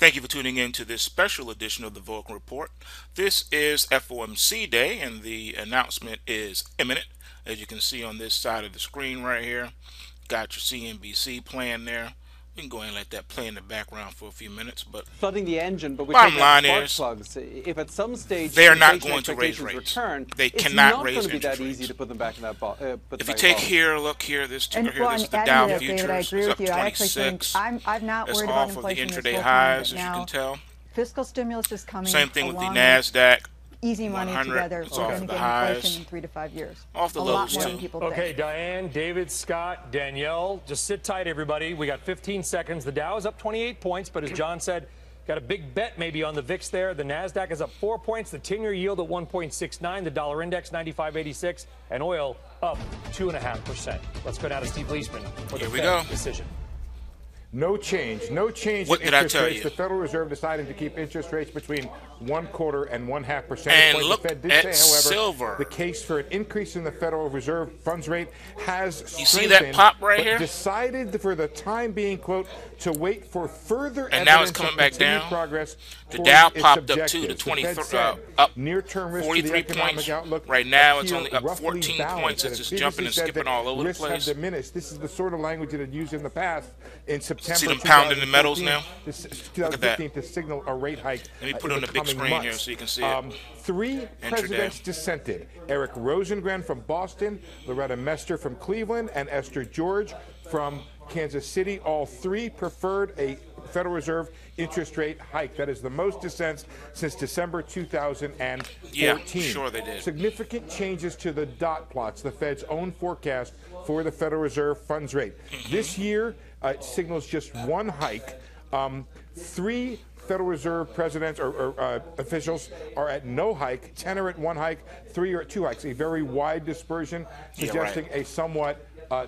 Thank you for tuning in to this special edition of the Vulcan Report. This is FOMC Day, and the announcement is imminent. As you can see on this side of the screen right here, got your CNBC playing there. We can go ahead and let that play in the background for a few minutes. But flooding the engine, but we're bottom talking about line spark is, plugs. If at some stage they're not inflation going to raise expectations rates. return, They it's cannot not raise going to be interest that easy rates. to put them back in that ball. If you take here, look here, this ticker here, this is the Dow Futures. I agree It's with up you. I actually think 26. I'm not It's worried about off of the inflation this intraday whole highs, time, as you but can tell. fiscal stimulus is coming. Same thing with the along NASDAQ. Easy money 100. together. It's We're off going to the get highs. inflation in 3 to 5 years. Off the a lows, lot more too. than people Okay, think. Diane, David, Scott, Danielle, just sit tight, everybody. We got 15 seconds. The Dow is up 28 points, but as John said, got a big bet maybe on the VIX there. The NASDAQ is up 4 points. The 10-year yield at 1.69. The dollar index 95.86. And oil up 2.5%. Let's go now to Steve Leisman for the Fed decision. No change. No change What in did I interest tell rates. you? The Federal Reserve deciding to keep interest rates between 1/4 and 1/2%. And The look Fed did at say, however, silver. the case for an increase in the Federal Reserve funds rate has You see that pop right but here? decided for the time being, quote, to wait for further And now it's evidence coming of back continued down. progress The towards Dow its popped up to the objectives. The 23, Fed said up near-term risk to the 43 economic points. outlook Right now it's appear only up roughly 14 balanced, points. and It's just it jumping and previously said skipping that all over the risks have place. diminished. This is the sort of language it had used in the past. In September, See them pounding the metals now? 2015 to signal a rate hike. Let me put it on the big screen here so you can see it. 3 presidents dissented. Eric Rosengren from Boston, Loretta Mester from Cleveland, and Esther George from Kansas City. All 3 preferred a Federal Reserve interest rate hike. That is the most dissents since December 2014. Yeah, sure they did. Significant changes to the dot plots, the Fed's own forecast for the Federal Reserve funds rate. This year, it signals just 1 hike. 3 Federal Reserve presidents or officials are at no hike. 10 are at 1 hike. 3 are at 2 hikes. A very wide dispersion, suggesting a somewhat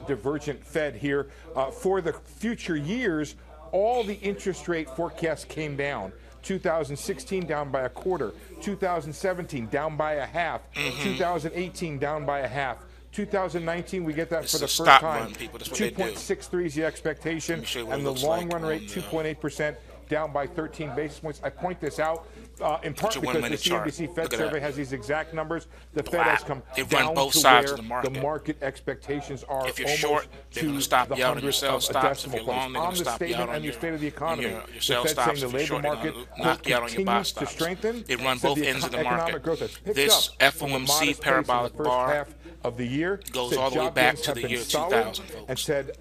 divergent Fed here. For the future years, all the interest rate forecasts came down. 2016 down by 1/4. 2017 down by 1/2. 2018 down by 1/2. 2019, we get that for the first time. 2.63 is the expectation, and the long run rate 2.8%, down by 13 basis points. I point this out in part because the CNBC Fed survey has these exact numbers. The Fed has come down to where the market expectations are. If you're short, they're going to stop you out on your sell stops. If you're long, they're going to stop you out on your state of the economy. Your sell stops. If you're short, they're going to knock you out on your buy stops. They run both ends of the market. This FOMC parabolic bar of the year goes all the way back to the year 2000, folks. And said,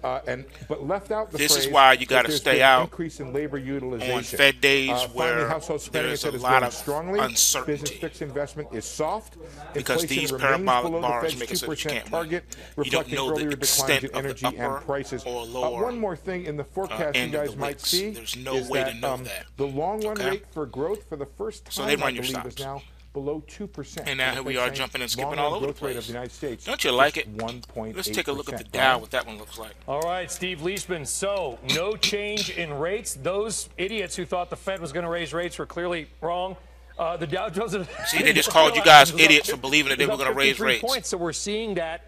but left out the this phrase is why you got to stay out increase in labor utilization on Fed days where household spending there's a is lot of strongly. uncertainty. Business fixed investment is soft Because Inflation these remains parabolic below the bars Fed's make it so that you 2% can't target, win. You don't reflecting know the earlier extent declines in of the energy and upper prices. or lower One more thing in the forecast you end of guys the might wicks. see There's no is way that to know that. the long run Okay? rate for growth for the first time, So they run I your believe, stops. is now below 2%. And now here we are jumping and skipping all over the growth rate of place. the United States. Don't you like is it? 1.8%. Let's take a look at the Dow, what that one looks like. All right, Steve Leisman. So, no change in rates. Those idiots who thought the Fed was going to raise rates were clearly wrong. The Dow Jones. See, they just called you guys idiots for believing that they were going to raise rates. Points, so we're seeing that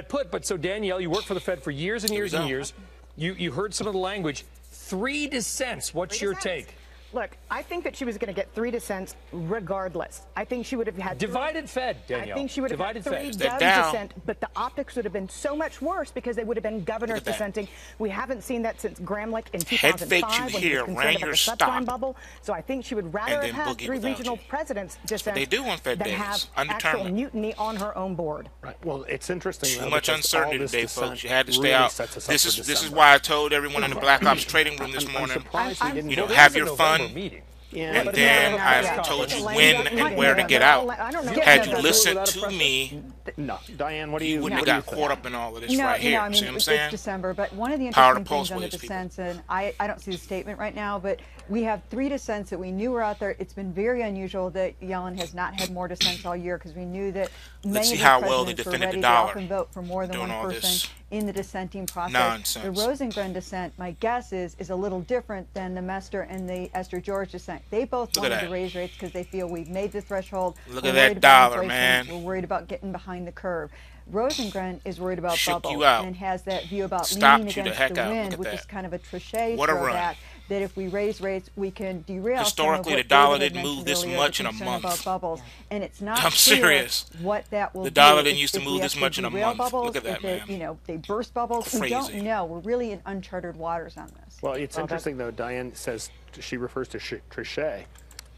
put. But so, Danielle, you worked for the Fed for years and years and years. You heard some of the language. 3 dissents. What's your take? Look, I think that she was going to get 3 dissents regardless. I think she would have had divided Fed, Danielle. I think she would have had 3 dozen dissent, but the optics would have been so much worse because they would have been governors dissenting. We haven't seen that since Gramlich in 2005 when he was concerned about the subprime bubble. So I think she would rather have had 3 regional presidents dissent than have actual mutiny on her own board. Right. Well, it's interesting. Too much uncertainty today, folks. You had to stay out. This is why I told everyone in the Black Ops trading room this morning, you know, have your fun. And then I told you when and where to get out. Had you listened to me, no, Diane, what do you wouldn't have got caught up in all of this right here. I mean, see what I'm saying? It's December, but one of the interesting things on the dissents, and I don't see the statement right now, but we have 3 dissents that we knew were out there. It's been very unusual that Yellen has not had more dissents all year because we knew that many of the presidents were ready to often vote for more than one person in the dissenting process. Nonsense. The Rosengren dissent, my guess is a little different than the Mester and the Esther George dissent. They both wanted to raise rates because they feel we've made the threshold. Look at that dollar, man. We're worried about getting behind the curve. Rosengren is worried about bubble and has that view about leaning against the wind, which is kind of a cliche throwback. that if we raise rates, we can derail Historically, some the of what dollar David didn't had move mentioned this earlier, much the in a concern month. about bubbles. And it's not I'm clear serious. what that will The do. dollar didn't used to If move we this actually much in a derail month. bubbles, Look at that, if it, man. they burst bubbles. We don't Crazy. know. We're really in uncharted waters on this. Well, it's interesting, though. Diane says she refers to Trichet.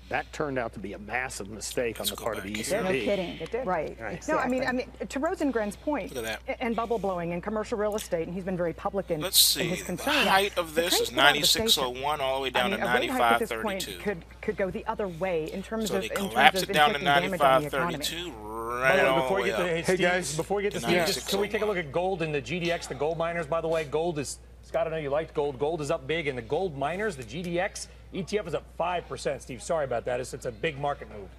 That turned out to be a massive mistake on the part of the ECB. No kidding. It did. Right. No, Exactly. I mean, to Rosengren's point, Look at that. and bubble blowing and commercial real estate, and he's been very public in, Let's see. in his The concern. height of The this trade's is been out of the station. 96.01 all the way down I mean, to a rate hike at this point 95.32. could go the other way in terms So of they in terms collapse of it down to inflicting damage on the economy. 95.32 By right the way, all before the we way get to, up. hey, Steve, guys. before we get to To Steve, just, 96.01. can we take a look at gold and the GDX, the gold miners? By the way, gold is, Scott, I know you liked gold. Gold is up big, and the gold miners, the GDX ETF is up 5%. Steve, sorry about that. It's a big market move.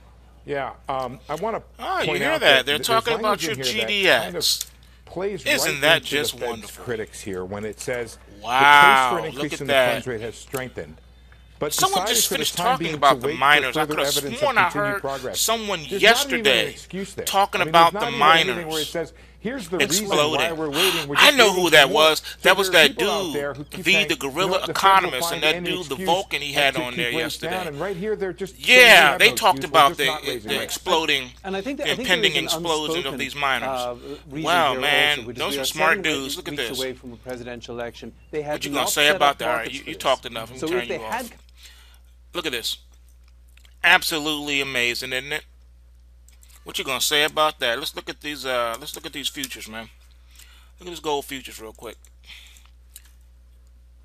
Yeah, I want to Oh, you point hear out that? They're there's talking about language your in here that kind of GDX. plays Isn't right that into just the Fed's wonderful? critics here when it says Wow, the case for an look increase at in that. the funds rate has strengthened. But Someone decided just for the finished time talking being about to the wait for miners. I further could have evidence of sworn I continued heard progress. someone There's not even an yesterday excuse there. talking I mean, about there's the not even anything miners where it says, here's the reason exploding. why we're waiting. We're I just know waiting who for that more. was. So That was there are that people out there who dude, keep V, saying, the you know gorilla what, the Fed will economist, find and that any dude, the excuse Vulcan he had to on keep there rates yesterday. down. And right here, they're just saying Yeah, have they no talked excuse, we're about just not raising the rates. exploding, And I think there impending is an explosion of unspoken, these miners. reason Wow, here man, also, which is those we are are smart 7 dudes. Look at weeks this. away from a presidential election. They had What you not gonna say set about up that? All right, markets you for this. talked enough. Let me So turn if they you off. had Look at this. Absolutely amazing, isn't it? What you gonna say about that? Let's look at these. Let's look at these futures, man. Look at this gold futures real quick.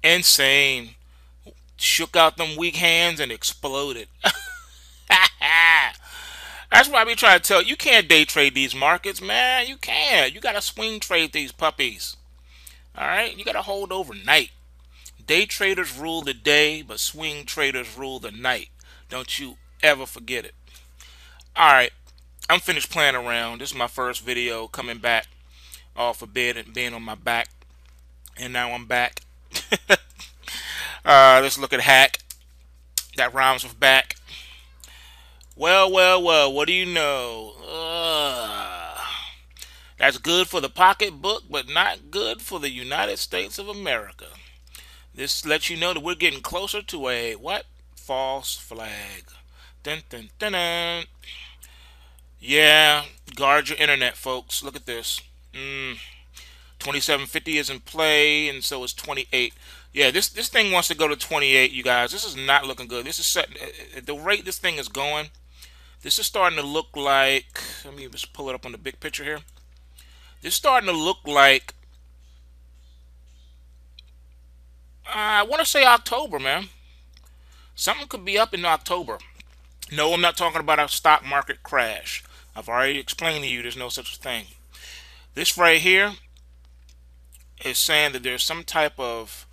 Insane. Shook out them weak hands and exploded. That's why I be trying to tell you, you can't day trade these markets, man. You can't. You gotta swing trade these puppies. All right, you gotta hold overnight. Day traders rule the day, but swing traders rule the night. Don't you ever forget it. All right, I'm finished playing around. This is my first video coming back off of bed and being on my back, and now I'm back. Let's look at hack. That rhymes with back. Well, what do you know? That's good for the pocketbook, but not good for the United States of America. This lets you know that we're getting closer to a what? False flag. Dun, dun, dun, dun. Yeah, guard your internet, folks. Look at this. 2750 is in play, and so is 28. Yeah, this thing wants to go to 28, you guys. This is not looking good. This is set, at the rate this thing is going. This is starting to look like. Let me just pull it up on the big picture here. This is starting to look like. I want to say October, man. Something could be up in October. No, I'm not talking about a stock market crash. I've already explained to you there's no such thing. This right here is saying that there's some type of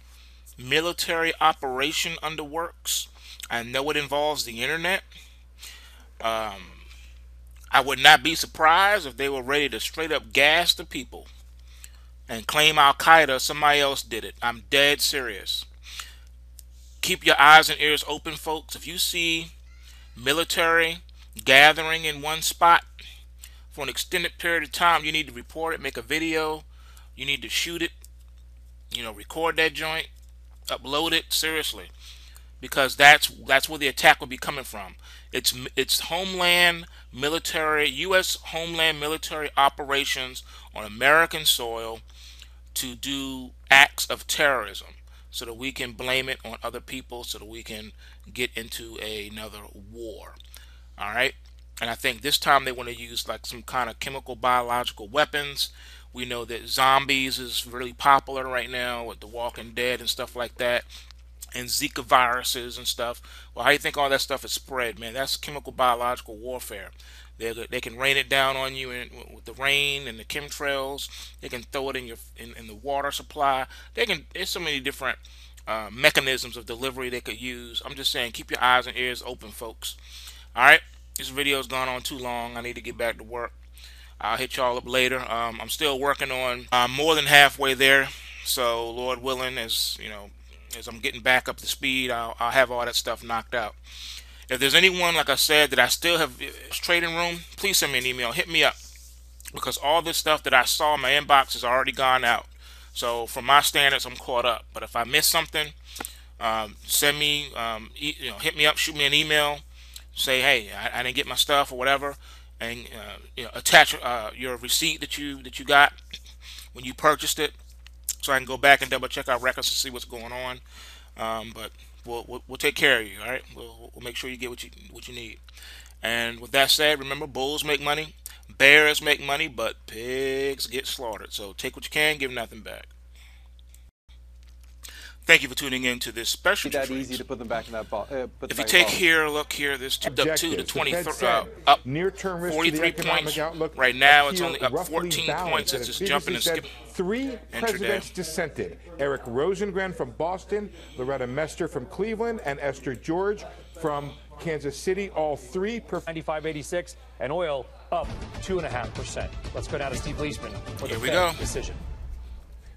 military operation under works. I know it involves the internet. I would not be surprised if they were ready to straight up gas the people and claim Al-Qaeda or somebody else did it. I'm dead serious. Keep your eyes and ears open, folks. If you see military gathering in one spot for an extended period of time, you need to report it, make a video. You need to shoot it, record that joint, upload it, seriously, because that's where the attack will be coming from. It's homeland military, U.S. homeland military operations on American soil to do acts of terrorism, so that we can blame it on other people, so that we can get into another war. All right. And I think this time they want to use like some kind of chemical biological weapons. We know that zombies is really popular right now with The Walking Dead and stuff like that, and Zika viruses and stuff. Well, how do you think all that stuff is spread, man? That's chemical biological warfare. They can rain it down on you with the rain and the chemtrails. They can throw it in the water supply. There's so many different mechanisms of delivery they could use. I'm just saying, keep your eyes and ears open, folks. All right, this video's gone on too long. I need to get back to work. I'll hit y'all up later. I'm still working on. I'm more than halfway there. So Lord willing, as I'm getting back up to speed, I'll have all that stuff knocked out. If there's anyone, like I said, that I still have trading room, please send me an email. Hit me up, because all this stuff that I saw in my inbox has already gone out. So from my standards, I'm caught up. But if I miss something, Send me, hit me up, shoot me an email, say, hey, I didn't get my stuff or whatever, and attach your receipt that you got when you purchased it, so I can go back and double check our records to see what's going on. But we'll take care of you. All right, we'll make sure you get what you need. And with that said, remember, bulls make money, bears make money, but pigs get slaughtered. So take what you can, give nothing back. Thank you for tuning in to this special. That easy to put them back in that ball. If you take here, look here, this tipped up 2 to 23, up near-term risk 43 to the points. Outlook Right now, it's only up 14 points. It's just jumping and skipping. 3 presidents dissented. Eric Rosengren from Boston, Loretta Mester from Cleveland, and Esther George from Kansas City. All 3 95.86, and oil up 2.5%. Let's go now to Steve Leisman for the Fed decision.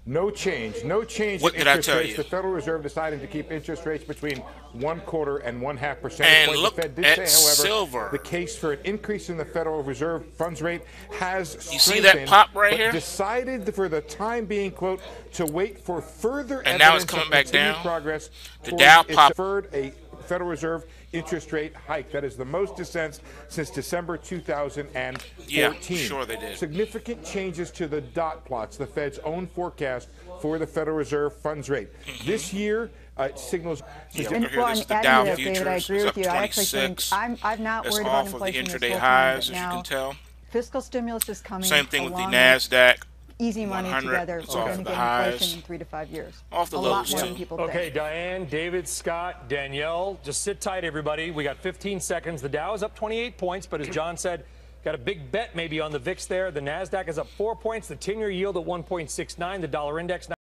No change. No change what in interest rates. The Federal Reserve deciding to keep interest rates between 1/4 and 1/2 percentage points. Look the Fed did at say, however, silver. The case for an increase in the Federal Reserve funds rate has strengthened. You see that pop right here? Decided for the time being, quote, to wait for further and evidence now it's coming of back continued down. progress. The Dow popped. Deferred a Federal Reserve interest rate hike. That is the most dissents since December 2014. Yeah, sure they did. Significant changes to the dot plots, the Fed's own forecast for the Federal Reserve funds rate. This year, it signals. Yeah, look here, this is the Dow futures. David, I agree with you. 26. I actually think I'm not That's worried off about of the inflation. intraday highs, as you now. can tell. Fiscal stimulus is coming. Same thing with the NASDAQ. Easy money together. It's We're off going to the get highs. inflation in 3 to 5 years. Off the a lows, lot more too. than people Okay, think. Diane, David, Scott, Danielle, just sit tight, everybody. We got 15 seconds. The Dow is up 28 points, but as John said, got a big bet maybe on the VIX there. The NASDAQ is up 4 points. The 10-year yield at 1.69. The dollar index